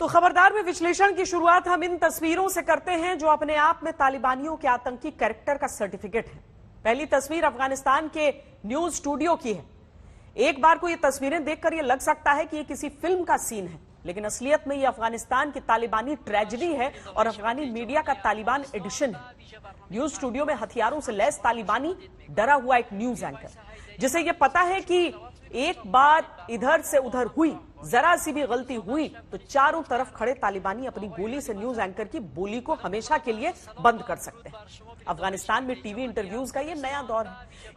तो खबरदार में विश्लेषण की शुरुआत हम इन तस्वीरों से करते हैं जो अपने आप में तालिबानियों के आतंकी कैरेक्टर का सर्टिफिकेट है। पहली तस्वीर अफगानिस्तान के न्यूज स्टूडियो की है। एक बार को ये तस्वीरें देखकर ये लग सकता है कि ये किसी फिल्म का सीन है, लेकिन असलियत में ये अफगानिस्तान की तालिबानी ट्रेजेडी है और अफगानी मीडिया का तालिबान एडिशन है। न्यूज स्टूडियो में हथियारों से लैस तालिबानी डरा हुआ एक न्यूज एंकर, जिसे ये पता है कि एक बात इधर से उधर हुई, जरा सी भी गलती हुई तो चारों तरफ खड़े तालिबानी अपनी गोली से न्यूज एंकर की बोली को हमेशा के लिए बंद कर सकते हैं। अफगानिस्तान में टीवी इंटरव्यूज का ये नया दौर है।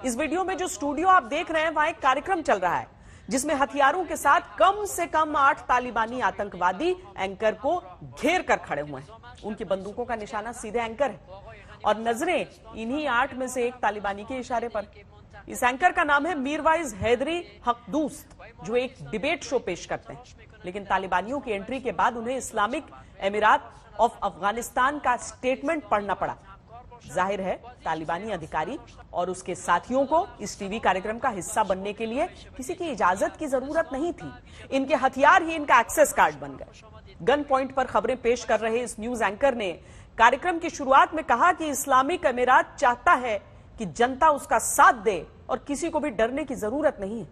इस वीडियो में जो स्टूडियो आप देख रहे हैं वहां एक कार्यक्रम चल रहा है जिसमें हथियारों के साथ कम से कम 8 तालिबानी आतंकवादी एंकर को घेर कर खड़े हुए हैं। उनकी बंदूकों का निशाना सीधे एंकर है और नजरें इन्हीं 8 में से एक तालिबानी के इशारे पर। इस एंकर का नाम है मीरवाइज हैदरी हकदूस्त, जो एक डिबेट शो पेश करते हैं, लेकिन तालिबानियों की एंट्री के बाद उन्हें इस्लामिक अमीरात ऑफ अफगानिस्तान का स्टेटमेंट पढ़ना पड़ा। जाहिर है तालिबानी अधिकारी और उसके साथियों को इस टीवी कार्यक्रम का हिस्सा बनने के लिए किसी की इजाजत की जरूरत नहीं थी। इनके हथियार ही इनका एक्सेस कार्ड बन गए। गन पॉइंट पर खबरें पेश कर रहे इस न्यूज एंकर ने कार्यक्रम की शुरुआत में कहा कि इस्लामिक अमीरात चाहता है कि जनता उसका साथ दे और किसी को भी डरने की जरूरत नहीं है।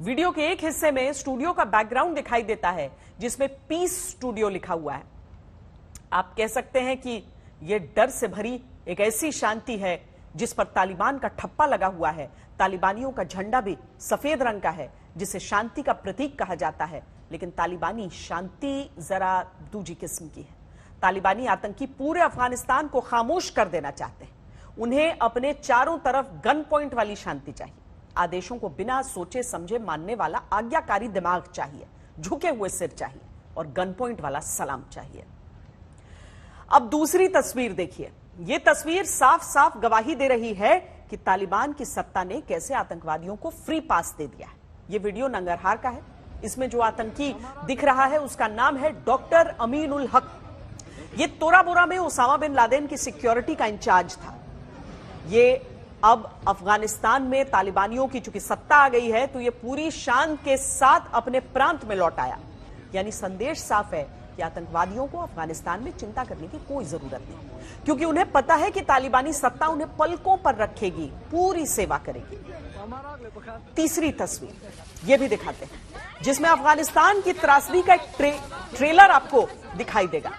वीडियो के एक हिस्से में स्टूडियो का बैकग्राउंड दिखाई देता है जिसमें पीस स्टूडियो लिखा हुआ है। आप कह सकते हैं कि यह डर से भरी एक ऐसी शांति है जिस पर तालिबान का ठप्पा लगा हुआ है। तालिबानियों का झंडा भी सफेद रंग का है जिसे शांति का प्रतीक कहा जाता है, लेकिन तालिबानी शांति जरा दूजी किस्म की है। तालिबानी आतंकी पूरे अफगानिस्तान को खामोश कर देना चाहते हैं। उन्हें अपने चारों तरफ गन पॉइंट वाली शांति चाहिए। आदेशों को बिना सोचे समझे मानने वाला आज्ञाकारी दिमाग चाहिए, झुके हुए सिर चाहिए और गन पॉइंट वाला सलाम चाहिए। अब दूसरी तस्वीर देखिए। यह तस्वीर साफ साफ गवाही दे रही है कि तालिबान की सत्ता ने कैसे आतंकवादियों को फ्री पास दे दिया है। यह वीडियो नंगरहार का है। इसमें जो आतंकी दिख रहा है उसका नाम है डॉक्टर अमीन उल हक। ये तोरा बोरा में ओसामा बिन लादेन की सिक्योरिटी का इंचार्ज था। ये अब अफगानिस्तान में तालिबानियों की चूंकि सत्ता आ गई है तो ये पूरी शान के साथ अपने प्रांत में लौट आया। यानी संदेश साफ है कि आतंकवादियों को अफगानिस्तान में चिंता करने की कोई जरूरत नहीं, क्योंकि उन्हें पता है कि तालिबानी सत्ता उन्हें पलकों पर रखेगी, पूरी सेवा करेगी। तीसरी तस्वीर ये भी दिखाते हैं जिसमें अफगानिस्तान की त्रासदी का एक ट्रेलर आपको दिखाई देगा।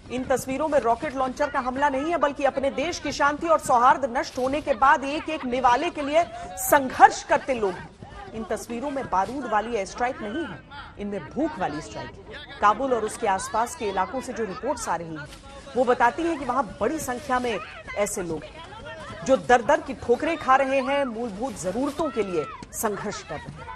इन तस्वीरों में रॉकेट लॉन्चर का हमला नहीं है, बल्कि अपने देश की शांति और सौहार्द नष्ट होने के बाद एक एक निवाले के लिए संघर्ष करते लोग हैं। इन तस्वीरों में बारूद वाली एयर स्ट्राइक नहीं है, इनमें भूख वाली स्ट्राइक है। काबुल और उसके आसपास के इलाकों से जो रिपोर्ट्स आ रही हैं वो बताती हैं कि वहां बड़ी संख्या में ऐसे लोग हैं जो दर दर की ठोकरें खा रहे हैं, मूलभूत जरूरतों के लिए संघर्ष कर रहे हैं।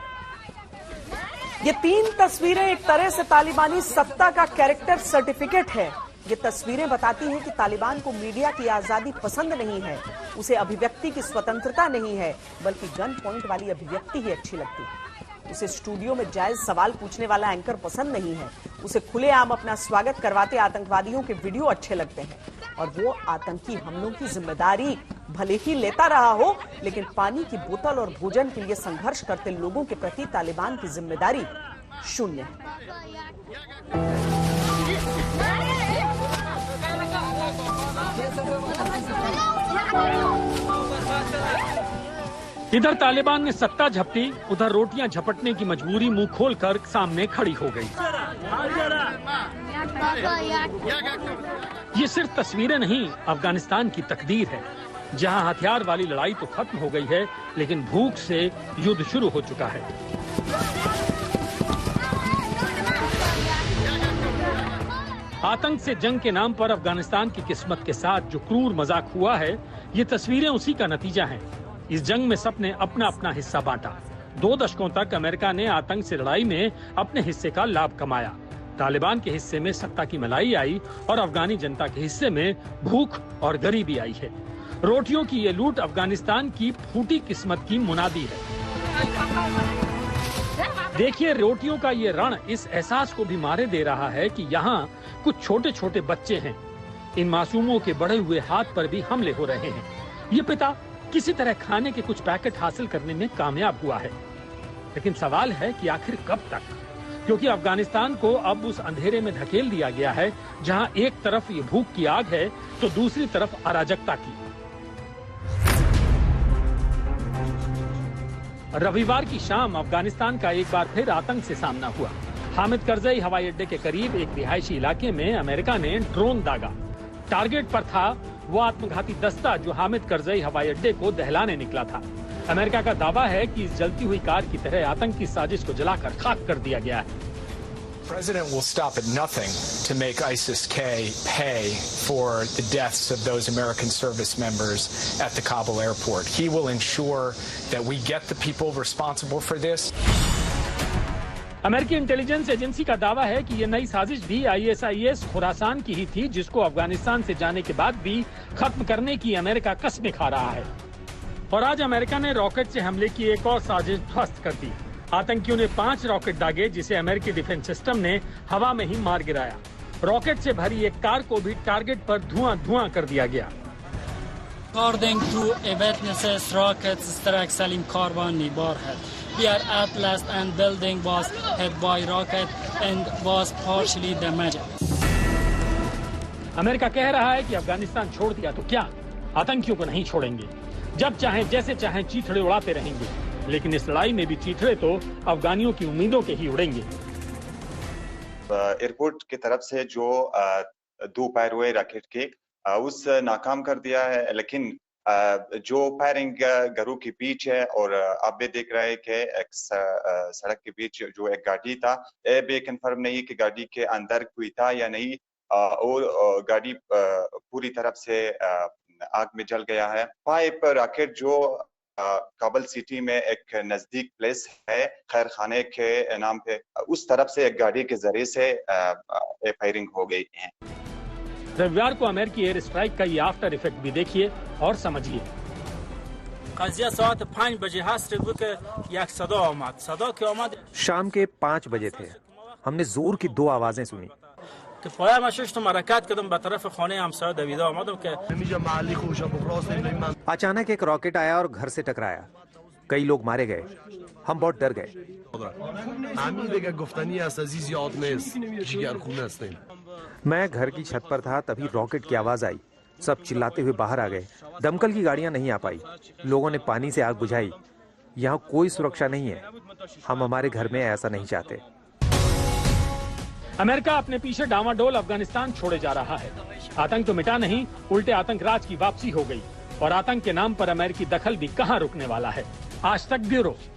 ये 3 तस्वीरें एक तरह से तालिबानी सत्ता का कैरेक्टर सर्टिफिकेट है। ये तस्वीरें बताती हैं कि तालिबान को मीडिया की आजादी पसंद नहीं है, उसे अभिव्यक्ति की स्वतंत्रता नहीं है, बल्कि गन पॉइंट वाली अभिव्यक्ति ही अच्छी लगती है। उसे स्टूडियो में जायज सवाल पूछने वाला एंकर पसंद नहीं है, उसे खुलेआम अपना स्वागत करवाते आतंकवादियों के वीडियो अच्छे लगते हैं और वो आतंकी हमलों की जिम्मेदारी भले ही लेता रहा हो, लेकिन पानी की बोतल और भोजन के लिए संघर्ष करते लोगों के प्रति तालिबान की जिम्मेदारी शून्य है। इधर तालिबान ने सत्ता झपटी, उधर रोटियां झपटने की मजबूरी मुंह खोलकर सामने खड़ी हो गई। ये सिर्फ तस्वीरें नहीं, अफगानिस्तान की तकदीर है, जहां हथियार वाली लड़ाई तो खत्म हो गई है, लेकिन भूख से युद्ध शुरू हो चुका है। आतंक से जंग के नाम पर अफगानिस्तान की किस्मत के साथ जो क्रूर मजाक हुआ है, ये तस्वीरें उसी का नतीजा हैं। इस जंग में सबने अपना अपना हिस्सा बांटा। 2 दशकों तक अमेरिका ने आतंक से लड़ाई में अपने हिस्से का लाभ कमाया। तालिबान के हिस्से में सत्ता की मलाई आई और अफगानी जनता के हिस्से में भूख और गरीबी आई है। रोटियों की ये लूट अफगानिस्तान की फूटी किस्मत की मुनादी है। देखिए, रोटियों का ये रण इस एहसास को भी मारे दे रहा है कि यहाँ कुछ छोटे छोटे बच्चे हैं। इन मासूमों के बढ़े हुए हाथ पर भी हमले हो रहे हैं। ये पिता किसी तरह खाने के कुछ पैकेट हासिल करने में कामयाब हुआ है, लेकिन सवाल है कि आखिर कब तक। क्योंकि अफगानिस्तान को अब उस अंधेरे में धकेल दिया गया है जहां एक तरफ ये भूख की आग है तो दूसरी तरफ अराजकता की। रविवार की शाम अफगानिस्तान का एक बार फिर आतंक से सामना हुआ। हामिद करजई हवाई अड्डे के करीब एक रिहायशी इलाके में अमेरिका ने ड्रोन दागा। टारगेट पर था वो आत्मघाती दस्ता जो हामिद करजई हवाई अड्डे को दहलाने निकला था। अमेरिका का दावा है कि इस जलती हुई कार की तरह आतंकी साजिश को जलाकर खाक कर दिया गया है। President will stop at nothing to make ISIS-K pay for the deaths of those American service members at the Kabul airport. He will ensure that we get the people responsible for this. अमेरिकी intelligence agency का दावा है कि ये नई साजिश भी ISIS Khorasan की ही थी, जिसको अफगानिस्तान से जाने के बाद भी खत्म करने की अमेरिका कस्में खा रहा है। और आज अमेरिका ने रॉकेट से हमले की एक और साजिश ध्वस्त कर दी। आतंकियों ने 5 रॉकेट दागे जिसे अमेरिकी डिफेंस सिस्टम ने हवा में ही मार गिराया। रॉकेट से भरी एक कार को भी टारगेट पर धुआं कर दिया गया। According to eyewitnesses, rockets struck Salim Karwan Barhat. We are at last and building was hit by rocket and was partially damaged. America कह रहा है कि अफगानिस्तान छोड़ दिया तो क्या, आतंकियों को नहीं छोड़ेंगे। जब चाहें जैसे चाहें चीथड़े उड़ाते रहेंगे, लेकिन इस लड़ाई में भी चीथड़े तो अफगानियों की उम्मीदों के ही उड़ेंगे। एयरपोर्ट की तरफ से जो 2 फायर हुए रॉकेट के उस नाकाम कर दिया है, लेकिन जो फायरिंग घरों के बीच है और आप भी देख रहे हैं कि एक सड़क के बीच जो एक गाड़ी था, ये भी कंफर्म नहीं कि गाड़ी के अंदर कोई था या नहीं, और गाड़ी पूरी तरफ से आग में जल गया है। 5 रॉकेट जो काबुल सिटी में एक नजदीक प्लेस है खैर खाने के नाम पे, उस तरफ से एक गाड़ी के जरिए से फायरिंग हो गई है। रविवार को अमेरिकी एयर स्ट्राइक का ये आफ्टर इफेक्ट भी देखिए और समझिए। शाम के 5 बजे थे। हमने जोर की 2 आवाजें सुनी। अचानक एक रॉकेट आया और घर से टकराया। कई लोग मारे गए। हम बहुत डर गए। मैं घर की छत पर था, तभी रॉकेट की आवाज आई। सब चिल्लाते हुए बाहर आ गए। दमकल की गाड़ियां नहीं आ पाई। लोगों ने पानी से आग बुझाई। यहाँ कोई सुरक्षा नहीं है। हम हमारे घर में ऐसा नहीं चाहते। अमेरिका अपने पीछे डामाडोल अफगानिस्तान छोड़े जा रहा है। आतंक तो मिटा नहीं, उल्टे आतंक राज की वापसी हो गई। और आतंक के नाम पर अमेरिकी दखल भी कहां रुकने वाला है। आज तक ब्यूरो।